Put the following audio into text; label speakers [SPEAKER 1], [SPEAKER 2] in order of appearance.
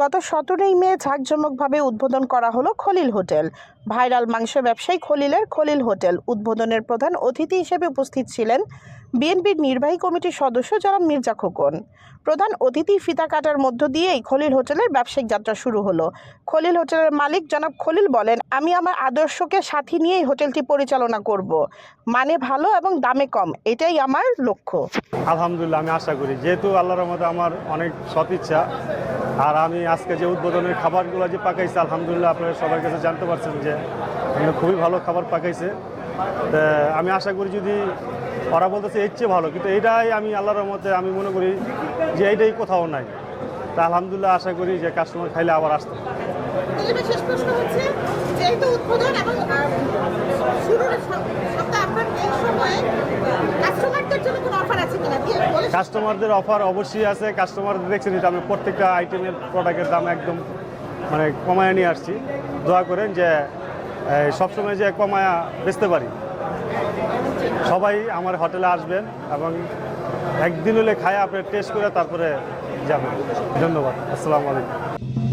[SPEAKER 1] গত 17 মে জাঁকজমকভাবে উদ্বোধন করা হলো খলিল হোটেল। ভাইরাল মাংস ব্যবসায়ী খলিলের খলিল হোটেল উদ্বোধনের প্রধান অতিথি হিসেবে উপস্থিত ছিলেন বিএনপির নির্বাহী কমিটির সদস্য জনাব মির্জা খোকন। প্রধান অতিথি ফিতা কাটার মধ্য দিয়েই খলিল হোটেলের ব্যবসায়িক যাত্রা শুরু হলো। খলিল হোটেলের মালিক জনাব খলিল বলেন, আমি আমার আদর্শকে সাথী নিয়েই হোটেলটি পরিচালনা করব। মানে ভালো এবং দামে কম, এটাই আমার লক্ষ্য।
[SPEAKER 2] আলহামদুলিল্লাহ, আমি আশা করি, যেহেতু আল্লাহর রহমতে আমার অনেক সৎ ইচ্ছা, আর আমি আজকে যে উদ্বোধনের খাবারগুলো যে পাকাইছে, আলহামদুলিল্লাহ আপনারা সবার কাছে জানতে পারছেন যে খুবই ভালো খাবার পাকাইছে। আমি আশা করি, যদি ওরা বলতেছে এর চেয়ে ভালো, কিন্তু এইটাই আমি আল্লাহর রহমতে আমি মনে করি যে এইটাই কোথাও নাই। তা আলহামদুলিল্লাহ আশা করি যে কাস্টমার খাইলে আবার আসতে।
[SPEAKER 3] শেষ প্রশ্ন হচ্ছে, যেহেতু উদ্বোধন এবং শুরুর সপ্তাহে আপনার এই সময়ে কাস্টমারদের জন্য কোনো অফার আছে কিনা?
[SPEAKER 2] কাস্টমারদের অফার অবশ্যই আছে। কাস্টমারদের দেখছেন, আমি প্রত্যেকটা আইটেমের প্রোডাক্টের দাম একদম কমায় নিয়ে আসছি। দোয়া করেন যে সবসময় যে কমায়া বেচতে পারি। সবাই আমার হোটেলে আসবেন এবং একদিন হলে খায় আপনি টেস্ট করে তারপরে যাবেন। ধন্যবাদ। আসসালামু আলাইকুম।